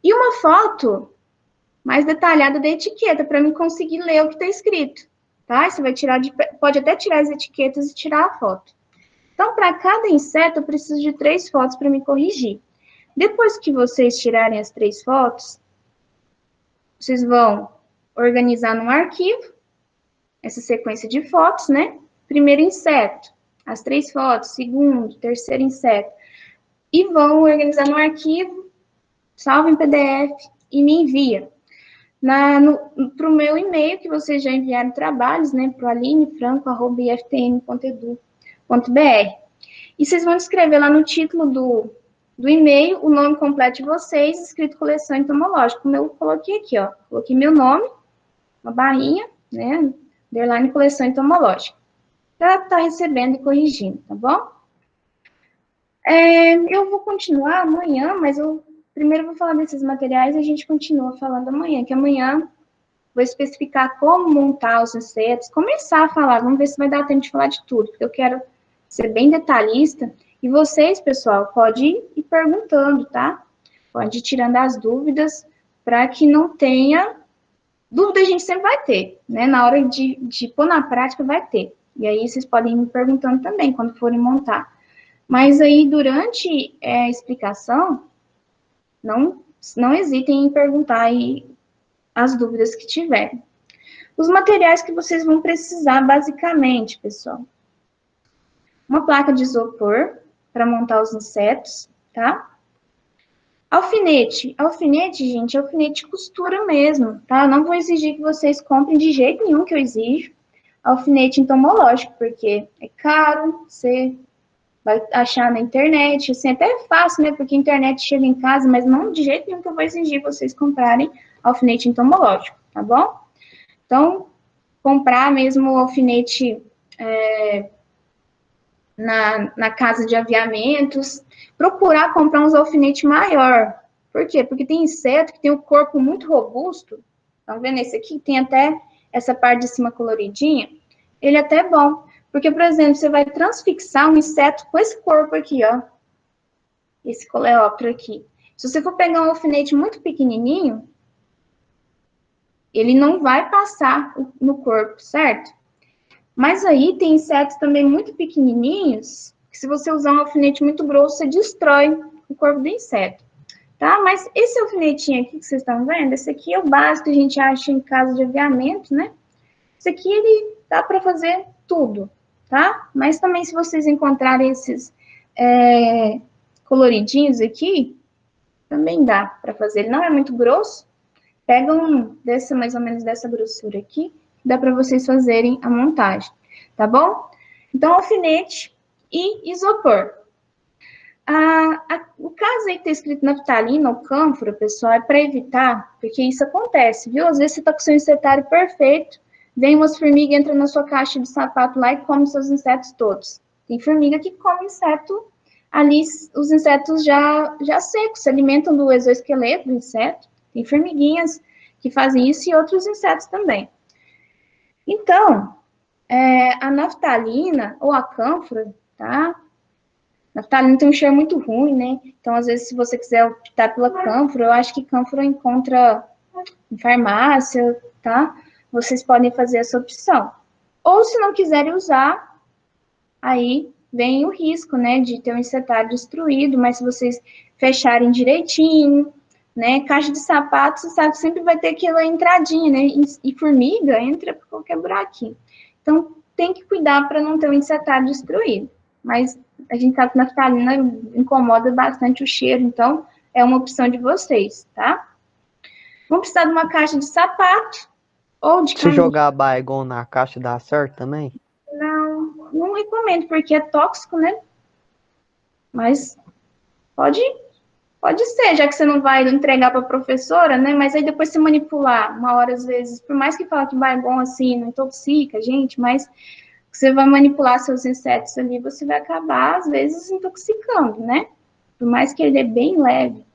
E uma foto mais detalhada da etiqueta, para mim conseguir ler o que está escrito, tá? Você vai tirar pode até tirar as etiquetas e tirar a foto. Então, para cada inseto, eu preciso de 3 fotos para me corrigir. Depois que vocês tirarem as 3 fotos, vocês vão organizar num arquivo essa sequência de fotos, né? Primeiro inseto, as 3 fotos, segundo, terceiro inseto, e vão organizar no arquivo, salva em PDF e me envia. Para o meu e-mail, que vocês já enviaram trabalhos, né? Para o alinefranco@iftm.edu.br. E vocês vão escrever lá no título do e-mail o nome completo de vocês, escrito coleção entomológica, como eu coloquei aqui, ó. Coloquei meu nome, uma barrinha, né? Underline coleção entomológica. Para estar recebendo e corrigindo, tá bom? Eu vou continuar amanhã, mas eu primeiro vou falar desses materiais e a gente continua falando amanhã, que amanhã vou especificar como montar os insetos, começar a falar, vamos ver se vai dar tempo de falar de tudo, porque eu quero ser bem detalhista. E vocês, pessoal, podem ir perguntando, tá? Pode ir tirando as dúvidas, para que não tenha... Dúvida a gente sempre vai ter, né? Na hora de pôr na prática, vai ter. E aí vocês podem ir me perguntando também, quando forem montar. Mas aí, durante a explicação, não hesitem em perguntar aí as dúvidas que tiverem. Os materiais que vocês vão precisar, basicamente, pessoal. Uma placa de isopor para montar os insetos, tá? Alfinete. Alfinete, gente, é alfinete de costura mesmo, tá? Eu não vou exigir que vocês comprem de jeito nenhum que eu exijo alfinete entomológico, porque é caro, você vai achar na internet, assim, até é fácil, né, porque a internet chega em casa, mas não de jeito nenhum que eu vou exigir vocês comprarem alfinete entomológico, tá bom? Então, comprar mesmo o alfinete na casa de aviamentos, procurar comprar uns alfinetes maior. Por quê? Porque tem inseto que tem o corpo muito robusto. Estão vendo esse aqui? Tem até essa parte de cima coloridinha. Ele é até bom. Porque, por exemplo, você vai transfixar um inseto com esse corpo aqui, ó. Esse coleóptero aqui. Se você for pegar um alfinete muito pequenininho, ele não vai passar no corpo, certo? Mas aí tem insetos também muito pequenininhos, que se você usar um alfinete muito grosso, você destrói o corpo do inseto, tá? Mas esse alfinetinho aqui que vocês estão vendo, esse aqui é o básico que a gente acha em casa de aviamento, né? Esse aqui, ele dá para fazer tudo, tá? Mas também se vocês encontrarem esses coloridinhos aqui, também dá para fazer. Ele não é muito grosso, pega um desse, mais ou menos dessa grossura aqui, dá para vocês fazerem a montagem, tá bom? Então, alfinete e isopor. O caso aí que tá escrito naftalina ou cânfora, pessoal, é para evitar, porque isso acontece, viu? Às vezes você tá com seu insetário perfeito, vem umas formigas, entra na sua caixa de sapato lá e come seus insetos todos. Tem formiga que come inseto ali, os insetos já secos, se alimentam do exoesqueleto do inseto. Tem formiguinhas que fazem isso e outros insetos também. Então, a naftalina ou a cânfora, tá? Naftalina tem um cheiro muito ruim, né? Então, às vezes, se você quiser optar pela cânfora, eu acho que cânfora encontra em farmácia, tá? Vocês podem fazer essa opção. Ou, se não quiserem usar, aí vem o risco, né, de ter um insetário destruído, mas se vocês fecharem direitinho, né, caixa de sapato, você sabe que sempre vai ter aquela entradinha, né, e formiga entra por qualquer buraquinho. Então, tem que cuidar para não ter um insetário destruído. Mas a gente sabe que naftalina incomoda bastante o cheiro, então é uma opção de vocês, tá? Vão precisar de uma caixa de sapato ou de Se canudinho. jogar Baygon na caixa dá certo também? Não recomendo, porque é tóxico, né? Mas pode ser, já que você não vai entregar para a professora, né? Mas aí depois se manipular, uma hora às vezes, por mais que fala que Baygon assim não intoxica, gente, mas você vai manipular seus insetos ali, você vai acabar às vezes intoxicando, né? Por mais que ele é bem leve,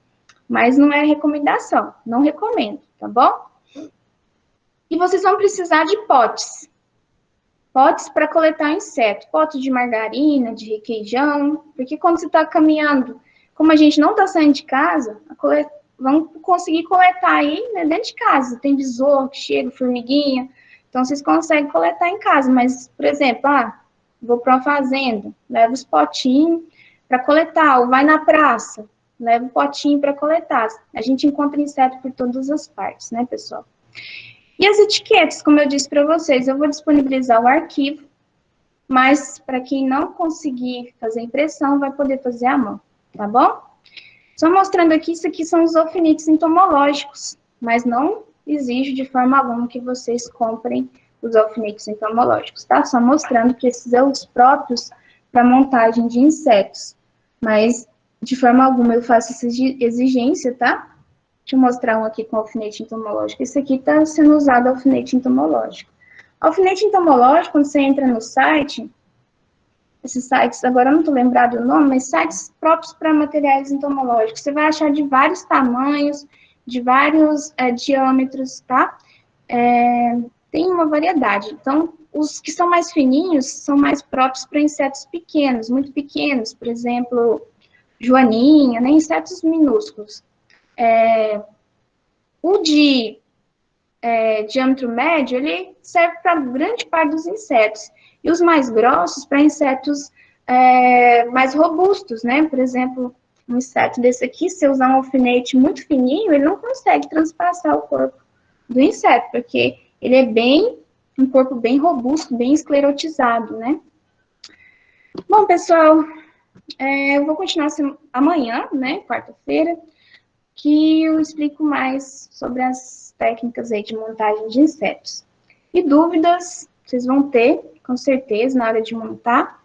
mas não é recomendação, não recomendo, tá bom? E vocês vão precisar de potes. Potes para coletar inseto, potes de margarina, de requeijão, porque quando você está caminhando, como a gente não está saindo de casa, vão conseguir coletar aí, né, dentro de casa. Tem besouro que chega, formiguinha, então vocês conseguem coletar em casa. Mas, por exemplo, vou para uma fazenda, leva os potinhos para coletar, ou vai na praça, leva o potinho para coletar. A gente encontra inseto por todas as partes, né, pessoal? E as etiquetas, como eu disse para vocês, eu vou disponibilizar o arquivo, mas para quem não conseguir fazer impressão, vai poder fazer à mão, tá bom? Só mostrando aqui, isso aqui são os alfinetes entomológicos, mas não exijo de forma alguma que vocês comprem os alfinetes entomológicos, tá? Só mostrando que esses são os próprios para montagem de insetos, mas de forma alguma eu faço essa exigência, tá? Deixa eu mostrar um aqui com alfinete entomológico. Esse aqui está sendo usado alfinete entomológico. Alfinete entomológico, quando você entra no site, esses sites, agora eu não estou lembrado do nome, mas sites próprios para materiais entomológicos, você vai achar de vários tamanhos, de vários diâmetros, tá? Tem uma variedade. Então, os que são mais fininhos são mais próprios para insetos pequenos, muito pequenos, por exemplo, joaninha, né? Insetos minúsculos. O de diâmetro médio, ele serve para grande parte dos insetos. E os mais grossos para insetos mais robustos, né? Por exemplo, um inseto desse aqui, se eu usar um alfinete muito fininho, ele não consegue transpassar o corpo do inseto, porque ele é um corpo bem robusto, bem esclerotizado, né? Bom, pessoal, eu vou continuar amanhã, né, quarta-feira, que eu explico mais sobre as técnicas aí de montagem de insetos. E dúvidas vocês vão ter, com certeza, na hora de montar,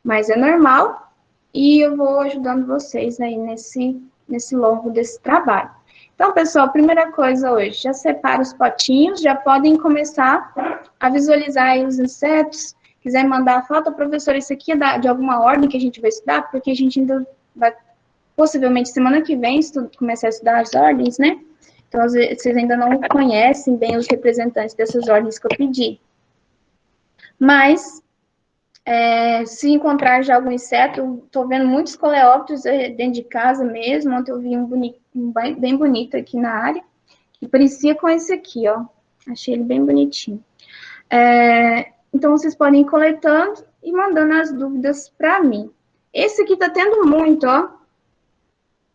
mas é normal, e eu vou ajudando vocês aí nesse longo desse trabalho. Então, pessoal, primeira coisa hoje, já separa os potinhos, já podem começar a visualizar aí os insetos. Quiser mandar foto, professor, isso aqui é de alguma ordem que a gente vai estudar, porque a gente ainda vai, possivelmente, semana que vem, começar a estudar as ordens, né? Então, às vezes, vocês ainda não conhecem bem os representantes dessas ordens que eu pedi. Mas, se encontrar já algum inseto, estou vendo muitos coleópteros dentro de casa mesmo. Ontem eu vi um bem bonito aqui na área, que parecia com esse aqui, ó. Achei ele bem bonitinho. Então, vocês podem ir coletando e mandando as dúvidas para mim. Esse aqui tá tendo muito, ó,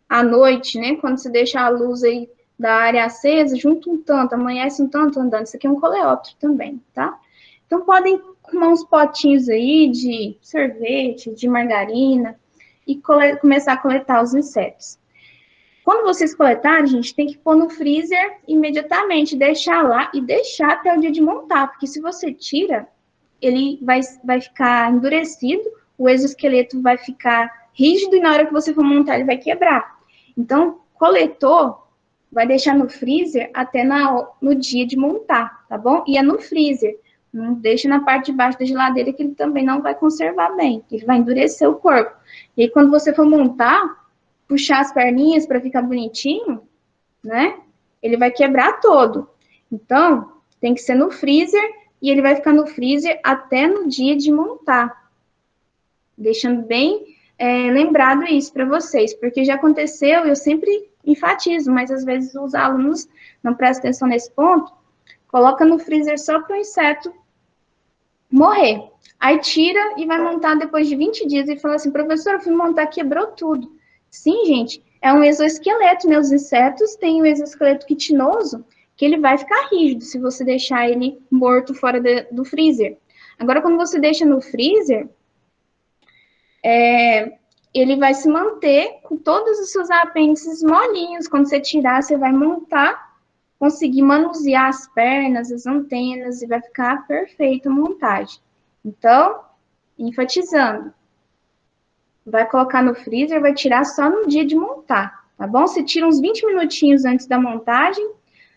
à noite, né? Quando você deixa a luz aí da área acesa, junta um tanto, amanhece um tanto andando. Isso aqui é um coleóptero também, tá? Então, podem arrumar uns potinhos aí de sorvete, de margarina, e começar a coletar os insetos. Quando vocês coletarem, gente, tem que pôr no freezer imediatamente, deixar lá e deixar até o dia de montar, porque se você tira, ele vai ficar endurecido, o exoesqueleto vai ficar rígido e na hora que você for montar, ele vai quebrar. Então, coletou, vai deixar no freezer até no dia de montar, tá bom? E é no freezer. Não deixa na parte de baixo da geladeira, que ele também não vai conservar bem. Ele vai endurecer o corpo. E aí, quando você for montar, puxar as perninhas para ficar bonitinho, né? Ele vai quebrar todo. Então, tem que ser no freezer e ele vai ficar no freezer até no dia de montar. Deixando bem lembrado isso para vocês, porque já aconteceu, eu sempre enfatizo, mas às vezes os alunos não prestam atenção nesse ponto, coloca no freezer só para o inseto morrer. Aí tira e vai montar depois de 20 dias e fala assim, professor, eu fui montar, quebrou tudo. Sim, gente, é um exoesqueleto, né? Os insetos têm um exoesqueleto quitinoso, que ele vai ficar rígido se você deixar ele morto fora do freezer. Agora, quando você deixa no freezer, ele vai se manter com todos os seus apêndices molinhos. Quando você tirar, você vai montar, conseguir manusear as pernas, as antenas, e vai ficar perfeita a montagem. Então, enfatizando, vai colocar no freezer, vai tirar só no dia de montar, tá bom? Você tira uns 20 minutinhos antes da montagem.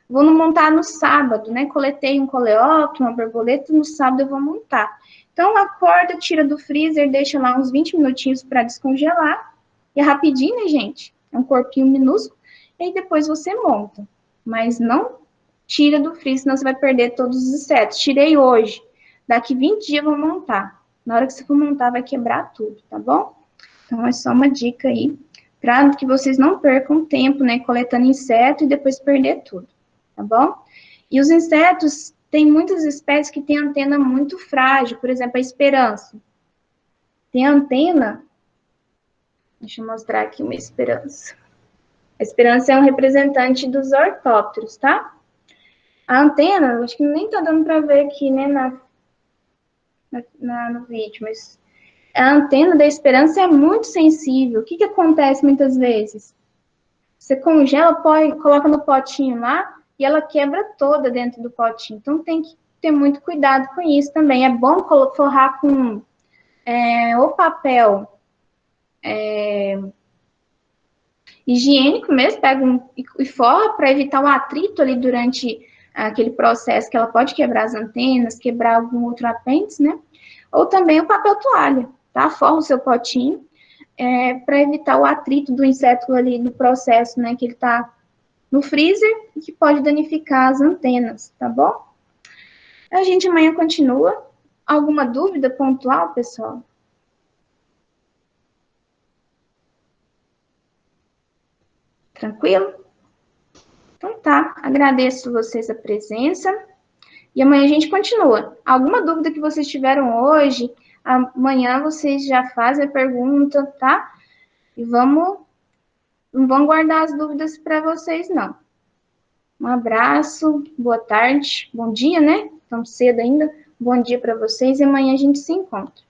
Vou montar no sábado, né? Coletei um coleóptero, uma borboleta, no sábado eu vou montar. Então, acorda, tira do freezer, deixa lá uns 20 minutinhos para descongelar. E é rapidinho, né, gente? É um corpinho minúsculo. E aí depois você monta. Mas não tira do freezer, senão você vai perder todos os insetos. Tirei hoje. Daqui 20 dias eu vou montar. Na hora que você for montar, vai quebrar tudo, tá bom? Então, é só uma dica aí, para que vocês não percam tempo, né, coletando inseto e depois perder tudo, tá bom? E os insetos, tem muitas espécies que têm antena muito frágil, por exemplo, a esperança. Tem antena, deixa eu mostrar aqui uma esperança. A esperança é um representante dos ortópteros, tá? A antena, acho que nem tá dando para ver aqui, né, no vídeo, mas a antena da esperança é muito sensível. O que acontece muitas vezes? Você congela, coloca no potinho lá e ela quebra toda dentro do potinho. Então tem que ter muito cuidado com isso também. É bom forrar com o papel higiênico mesmo, pega e forra para evitar o atrito ali durante aquele processo, que ela pode quebrar as antenas, quebrar algum outro apêndice, né? Ou também o papel toalha, tá? Forra o seu potinho para evitar o atrito do inseto ali no processo, né? Que ele tá no freezer e que pode danificar as antenas, tá bom? A gente amanhã continua. Alguma dúvida pontual, pessoal? Tranquilo? Então tá, agradeço vocês a presença e amanhã a gente continua. Alguma dúvida que vocês tiveram hoje, amanhã vocês já fazem a pergunta, tá? E não vamos guardar as dúvidas para vocês, não. Um abraço, boa tarde, bom dia, né? Tão cedo ainda. Bom dia para vocês e amanhã a gente se encontra.